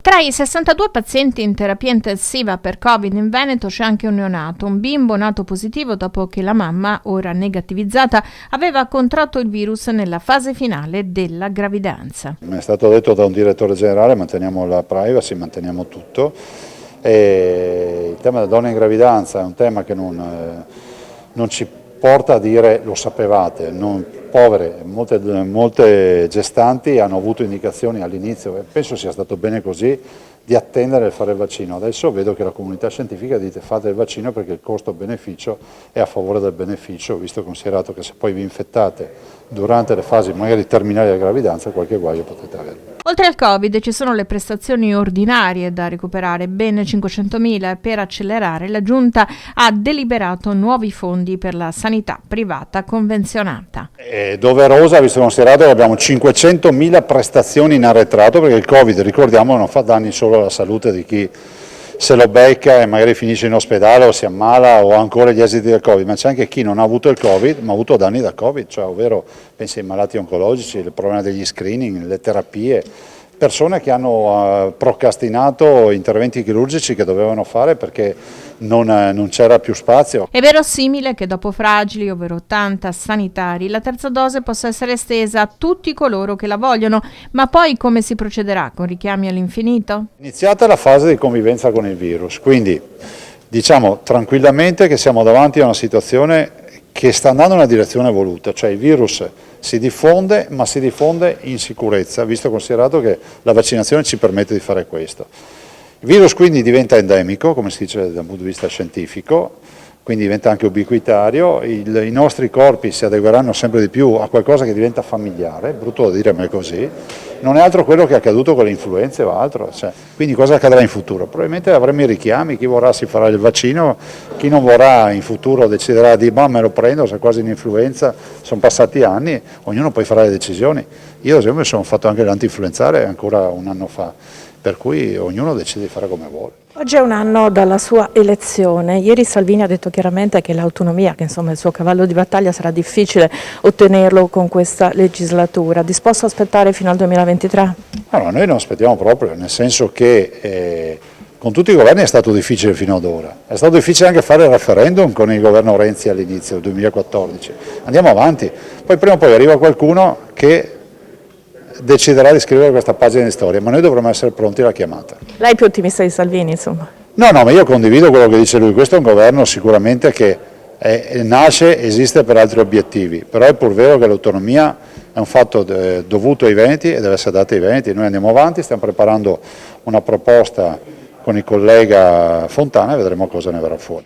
Tra i 62 pazienti in terapia intensiva per Covid in Veneto c'è anche un neonato, un bimbo nato positivo dopo che la mamma, ora negativizzata, aveva contratto il virus nella fase finale della gravidanza. Mi è stato detto da un direttore generale: manteniamo la privacy, manteniamo tutto. E il tema della donna in gravidanza è un tema che non ci porta a dire lo sapevate. Povere, molte gestanti hanno avuto indicazioni all'inizio, e penso sia stato bene così, di attendere e fare il vaccino. Adesso vedo che la comunità scientifica dice fate il vaccino perché il costo-beneficio è a favore del beneficio, visto e considerato che se poi vi infettate durante le fasi magari terminali della gravidanza qualche guaio potete avere. Oltre al Covid ci sono le prestazioni ordinarie da recuperare, ben 500.000, e per accelerare la Giunta ha deliberato nuovi fondi per la sanità privata convenzionata. È doverosa, visto e considerato che abbiamo 500.000 prestazioni in arretrato, perché il Covid, ricordiamo, non fa danni solo alla salute di chi se lo becca e magari finisce in ospedale o si ammala o ha ancora gli esiti del Covid, ma c'è anche chi non ha avuto il Covid ma ha avuto danni da Covid, cioè ovvero pensi ai malati oncologici, il problema degli screening, le terapie, persone che hanno procrastinato interventi chirurgici che dovevano fare perché non c'era più spazio. È verosimile che dopo fragili, ovvero 80 sanitari, la terza dose possa essere estesa a tutti coloro che la vogliono, ma poi come si procederà? Con richiami all'infinito? Iniziata la fase di convivenza con il virus, quindi diciamo tranquillamente che siamo davanti a una situazione che sta andando nella direzione voluta, cioè il virus si diffonde, ma si diffonde in sicurezza, visto e considerato che la vaccinazione ci permette di fare questo. Il virus quindi diventa endemico, come si dice dal punto di vista scientifico, quindi diventa anche ubiquitario, i nostri corpi si adegueranno sempre di più a qualcosa che diventa familiare, brutto da dire ma è così, non è altro quello che è accaduto con le influenze o altro, quindi cosa accadrà in futuro? Probabilmente avremo i richiami, chi vorrà si farà il vaccino, chi non vorrà in futuro deciderà di ma me lo prendo, se è quasi un'influenza, sono passati anni, ognuno poi farà le decisioni. Io ad esempio mi sono fatto anche l'antinfluenzale ancora un anno fa, per cui ognuno decide di fare come vuole. Oggi è un anno dalla sua elezione. Ieri Salvini ha detto chiaramente che l'autonomia, che insomma è il suo cavallo di battaglia, sarà difficile ottenerlo con questa legislatura. Disposto a aspettare fino al 2023? Allora, noi non aspettiamo proprio, nel senso che con tutti i governi è stato difficile fino ad ora. È stato difficile anche fare il referendum con il governo Renzi all'inizio, del 2014. Andiamo avanti. Poi prima o poi arriva qualcuno che deciderà di scrivere questa pagina di storia, ma noi dovremmo essere pronti alla chiamata. Lei è più ottimista di Salvini, insomma? No, ma io condivido quello che dice lui, questo è un governo sicuramente che esiste per altri obiettivi, però è pur vero che l'autonomia è un fatto dovuto ai Veneti e deve essere data ai Veneti. Noi andiamo avanti, stiamo preparando una proposta con il collega Fontana e vedremo cosa ne verrà fuori.